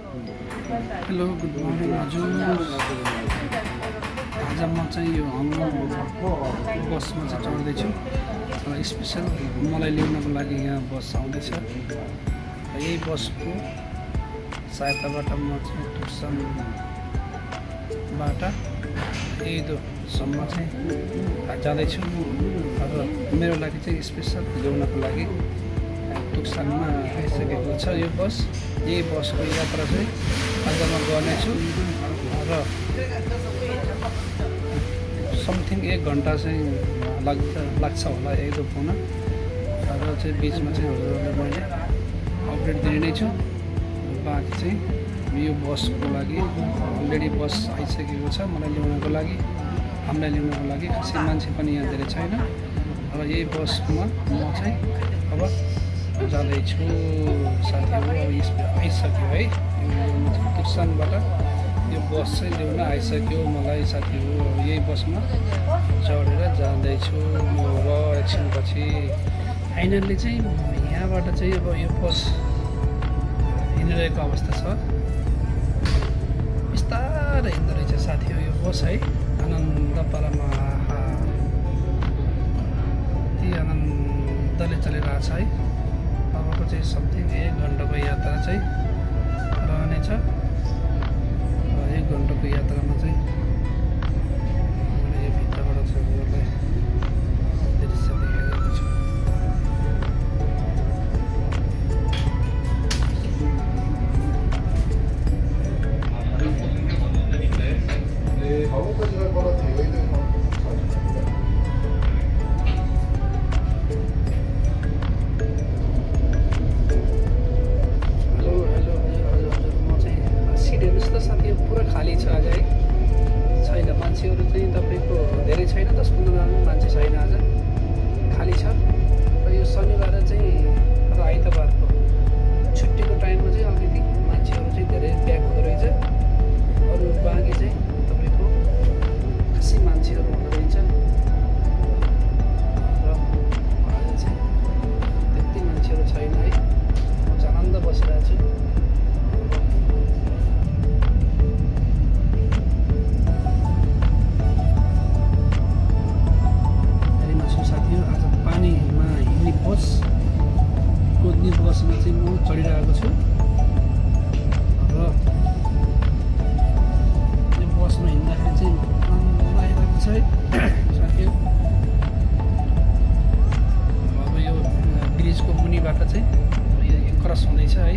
Hello good morning हजुर। आज म चाहिँ यो हङकङ बसमा चाहिँ चढ्दैछु। स्पेसल मलाई ल्याउनको लागि यहाँ बस आउँदैछ। यही बसको सहायताबाट म चाहिँ तुक्सानबाट यहीसम्म चाहिँ जाँदैछु। अब मेरो लागि चाहिँ स्पेसल ल्याउनको लागि तुक्सानमा आइसकेको छ यो बस। यही बसको यात्रा चाहिँ आज म गर्नेछु र समथिङ 1 घन्टा चाहिँ लाग्छ होला एक पुग्न। र चाहिँ बिचमा चाहिँ हजुरहरूलाई मैले अपडेट दिने नै छु। बाँकी चाहिँ यो बसको लागि अलरेडी बस आइसकेको छ मलाई ल्याउनको लागि, हामीलाई ल्याउनको लागि। खासै मान्छे पनि यहाँ धेरै छैन र यही बसमा म चाहिँ अब जाँदैछु साथीहरू। अब आइसक्यो है तुक्सानबाट यो बस चाहिँ ल्याउन आइसक्यो मलाई साथीहरू। यही बसमा चढेर जाँदैछु म र एकछिनपछि। फाइनल्ली चाहिँ यहाँबाट चाहिँ अब यो बस हिँडिरहेको अवस्था छ। बिस्तारै हिँड्दो रहेछ साथीहरू यो बस है। आनन्द पारामा ती आनन्दले चलिरहेछ है। अबको चाहिँ समथिङ 1 घन्टाको यात्रा चाहिँ रहनेछ। 1 घन्टाको यात्रामा चाहिँ मैले यो भित्रबाट चाहिँ हजुरलाई दृश्य देखाइरहेको छु। पुरा खाली छ आज है। छैन मान्छेहरू चाहिँ तपाईँको धेरै छैन, 10-15 जना मान्छे छैन आज, खाली छ। र यो शनिबार चाहिँ र आइतबारको छुट्टीको टाइममा चाहिँ अलिकति मान्छेहरू चाहिँ धेरै प्याक हुँदो रहेछ। अरू बाँकी चाहिँ तपाईँको खासै मान्छेहरू हुँदो रहेछ। र आज चाहिँ त्यति मान्छेहरू छैन है। म चाहिँ आनन्द बसिरहेको छु। बसमा चाहिँ म चढिरहेको छु र यो बसमा हिँड्दाखेरि चाहिँ आनन्द आइरहेको छ है साथीहरू। अब यो ब्रिजको मुनिबाट चाहिँ यो क्रस हुँदैछ है।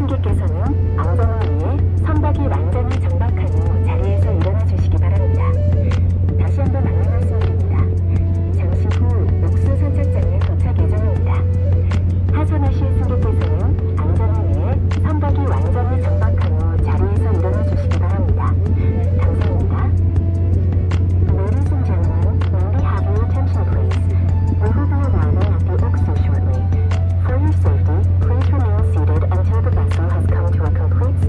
승객께서는 안전을 위해 선박이 완전히 정박한 후 자리에서 일어나 주시기 바랍니다. 다시 한번 안내 말씀드립니다. 잠시 후 옥수 선착장에 도착 예정입니다. 하산하실 승객께서는 안전을 위해 선박이 완전히 정박한 후 자리에서 일어나 주시기 바랍니다. 감사합니다. Ladies and gentlemen, may we have your attention please? We will be arriving at the Oxu shortly. For your safety, please remain seated until the vessel has come to a complete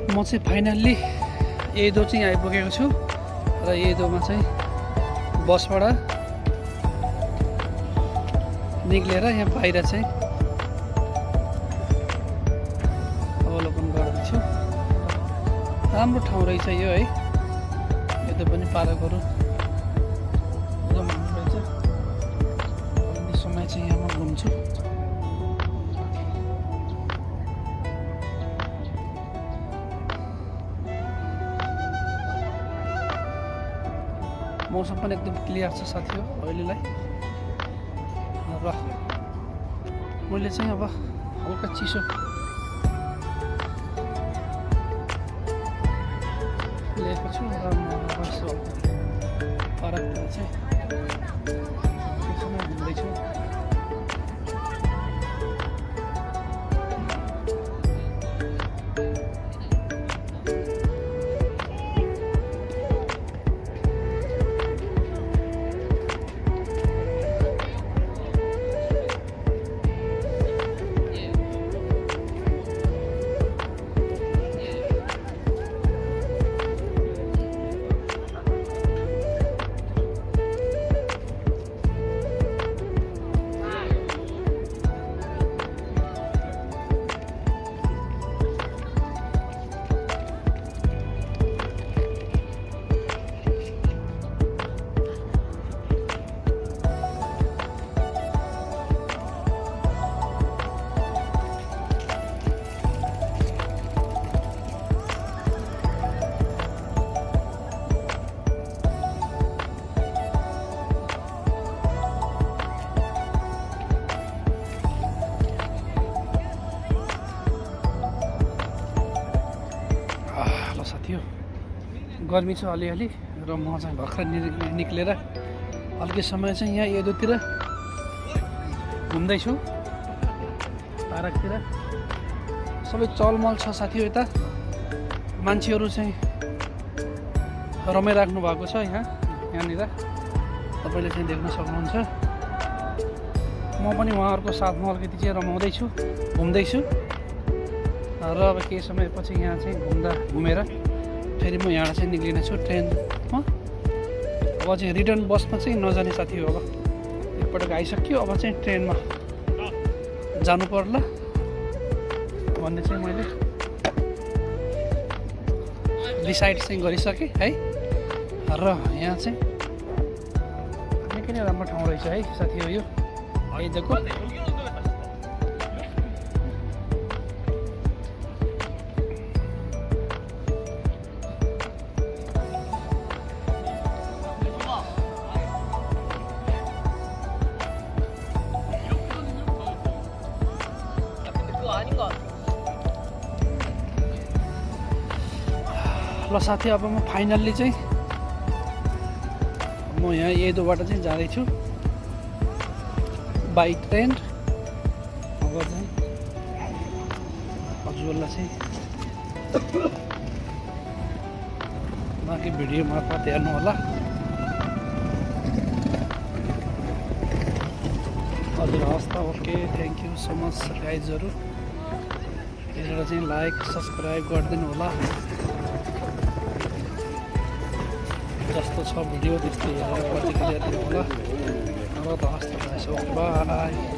म चाहिँ finally एदो चाहिँ आइपुगेको छु र एदोमा चाहिँ बसबाट निक्लेर यहाँ बाहिर चाहिँ अवलोकन गर्दैछु। राम्रो ठाउँ रहेछ यो है, यता पनि पार्कहरू एकदम राम्रो रहेछ। अन्य समय चाहिँ यहाँमा घुम्छु। मौसम पनि एकदम क्लियर छ साथी हो अहिलेलाई। र मैले चाहिँ अब हल्का चिसो लिएको छु र म यसो पार्कतिर चाहिँ एकछिनमा घुम्दैछु। साथी हो गर्मी छ अलिअलि र म चाहिँ भर्खर निक्लेर अलिकति समय चाहिँ यहाँ एदोतिर घुम्दैछु। पार्कतिर सबै चलमल छ साथी हो। यता मान्छेहरू चाहिँ रमाइराख्नु भएको छ यहाँनिर तपाईँले चाहिँ देख्न सक्नुहुन्छ। म पनि उहाँहरूको साथमा अलिकति चाहिँ रमाउँदैछु, घुम्दैछु। र अब केही समयपछि यहाँ चाहिँ घुमेर फेरि म यहाँ चाहिँ निक्लिनेछु ट्रेनमा। अब चाहिँ रिटर्न बसमा चाहिँ नजाने साथी हो। अब एकपटक आइसक्यो, अब चाहिँ ट्रेनमा जानु पर्ला भन्ने चाहिँ मैले डिसाइड चाहिँ गरिसकेँ है। र यहाँ चाहिँ निकै नै राम्रो ठाउँ रहेछ है साथी हो यो एदोको। ल साथी अब म फाइनल्ली चाहिँ म यहाँ एदोबाट चाहिँ जाँदैछु बाई ट्रेन। अब चाहिँ हजुरलाई चाहिँ बाँकी भिडियो मार्फत हेर्नु होला। हजुर हस् त, okay, thank you so much गाइजहरू। हेरेर चाहिँ लाइक सब्सक्राइब गरिदिनु होला। जस्तो छ भिडियो त्यस्तै हेरेर प्रतिक्रिया दिनु होला। अब त हस् त, बाई।